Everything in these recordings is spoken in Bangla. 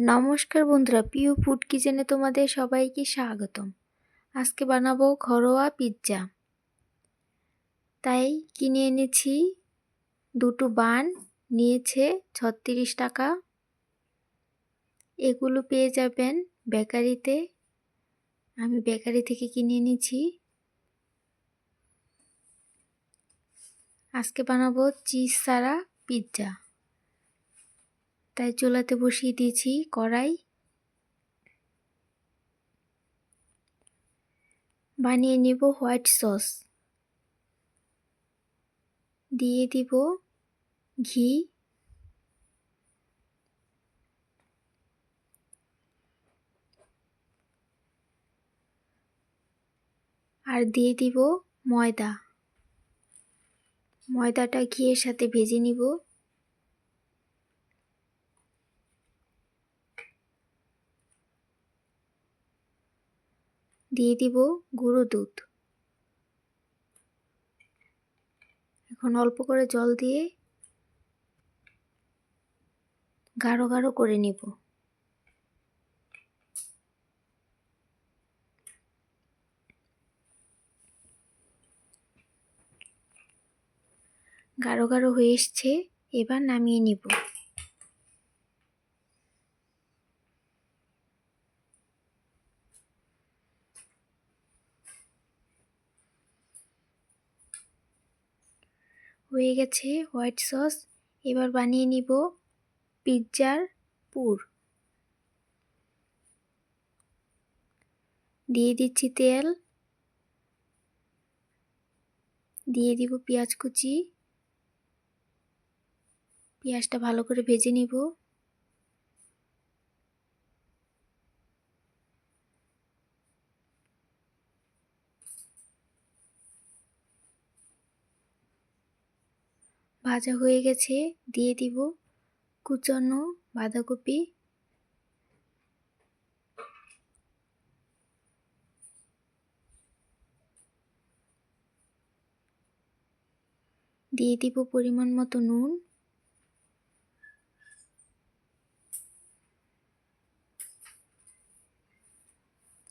নমস্কার বন্ধুরা, পিউ ফুড কিচেনে তোমাদের সবাইকে স্বাগতম। আজকে বানাবো ঘরোয়া পিৎজা। তাই কিনে এনেছি দুটো বান, নিয়েছে 36 টাকা। এগুলো পেয়ে যাবেন বেকারিতে। আমি বেকারি থেকে কিনে এনেছি। আজকে বানাবো চিজ ছাড়া পিৎজা। তাই চুলাতে বসিয়ে দিয়েছি কড়াই। বানিয়ে নেব হোয়াইট সস। দিয়ে দিব ঘি, আর দিয়ে দিব ময়দা। ময়দাটা ঘিয়ের সাথে ভেজে নিব। দিয়ে দিব গুঁড়ো দুধ। এখন অল্প করে জল দিয়ে গাঢ় গাঢ় করে নিব। গাঢ় গাঢ় হয়ে এসছে, এবার নামিয়ে নিব। হয়ে গেছে হোয়াইট সস। এবার বানিয়ে নিব পিৎজার পুর। দিয়ে দিচ্ছি তেল, দিয়ে দিব পেঁয়াজ কুচি। পেঁয়াজটা ভালো করে ভেজে নিব। ভাজা হয়ে গেছে, দিয়ে দিব কুচানো বাঁধাকপি। দিয়ে দিব পরিমাণ মতো নুন।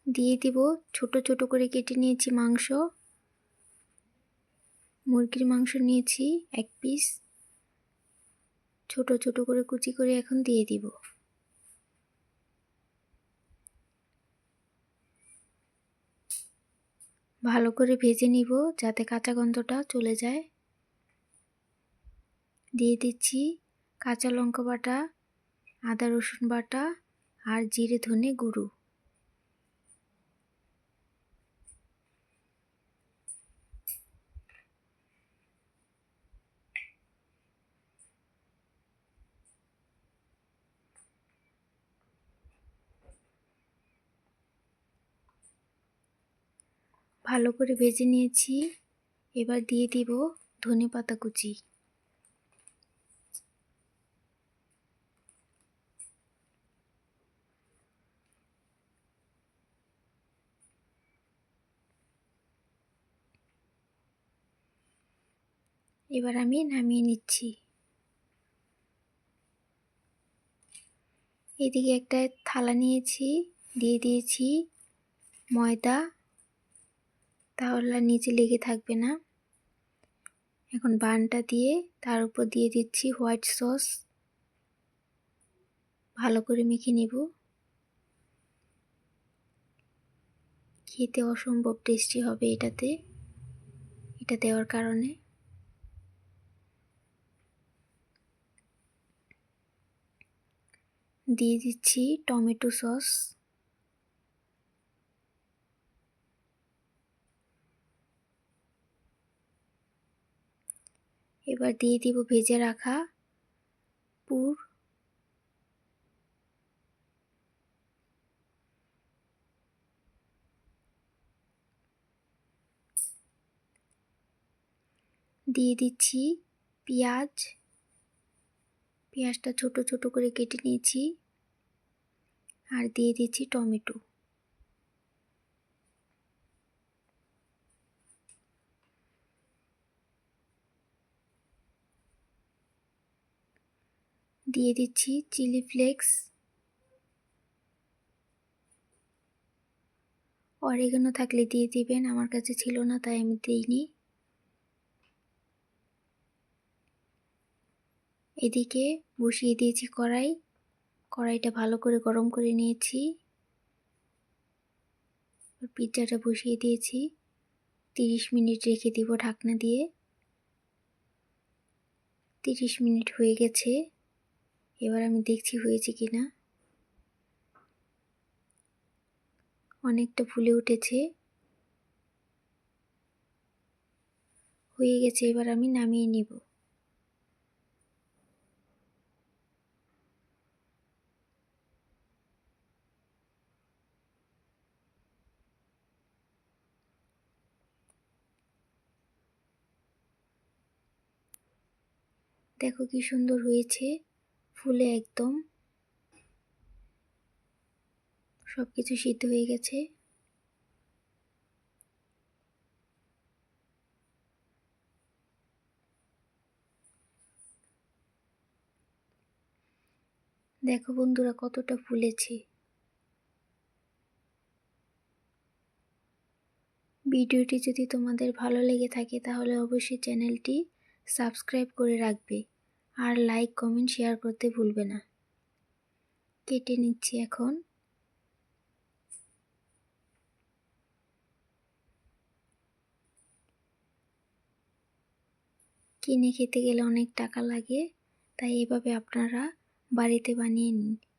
দিয়ে দিব ছোট ছোট করে কেটে নিয়েছি মাংস। মুরগির মাংস নিয়েছি 1 পিস। ছোট ছোট করে কুচি করে এখন দিয়ে দিব। ভালো করে ভেজে নিব যাতে কাঁচা গন্ধটা চলে যায়। দিয়ে দিচ্ছি কাঁচা লঙ্কা বাটা, আদা রসুন বাটা আর জিরে ধনে গুঁড়ো। ভালো করে ভেজে নিয়েছি। এবার দিয়ে দিব ধনেপাতা কুচি। এবার আমি নামিয়ে নিচ্ছি। এদিকে একটা থালা নিয়েছি, দিয়ে দিয়েছি ময়দা, তাহলে নিচে লেগে থাকবে না। এখন বানটা দিয়ে তার উপর দিয়ে দিচ্ছি হোয়াইট সস। ভালো করে মেখে নেব। খেতে অসম্ভব টেস্টি হবে এটা দেওয়ার কারণে। দিয়ে দিচ্ছি টমেটো সস। এবার দিয়ে দিব ভেজে রাখা পুর। দিয়ে দিচ্ছি পেঁয়াজ। পেঁয়াজটা ছোট ছোট করে কেটে নিয়েছি। আর দিয়ে দিচ্ছি টমেটো। দিয়ে দিচ্ছি চিলি ফ্লেক্স। অরিগানো থাকলে দিয়ে দিবেন, আমার কাছে ছিল না তাই আমি দিইনি। এদিকে বসিয়ে দিয়েছি কড়াই, কড়াইটা ভালো করে গরম করে নিয়েছি। পিৎজাটা বসিয়ে দিয়েছি, 30 মিনিট রেখে দিব ঢাকনা দিয়ে। 30 মিনিট হয়ে গেছে, এবার আমি দেখছি হয়েছে কিনা। অনেকটা ফুলে উঠেছে, হয়ে গেছে, এবার আমি নামিয়ে নিব। দেখো কি সুন্দর হয়েছে, ফুলে একদম সব কিছু সিদ্ধ হয়ে গেছে। দেখো বন্ধুরা কতটা ফুলেছে। ভিডিওটি যদি তোমাদের ভালো লেগে থাকে তাহলে অবশ্যই চ্যানেলটি সাবস্ক্রাইব করে রাখবে আর লাইক কমেন্ট শেয়ার করতে ভুলবে না। কেটে নিচ্ছি এখন। কিনে খেতে গেলে অনেক টাকা লাগে, তাই এভাবে আপনারা বাড়িতে বানিয়ে নিন।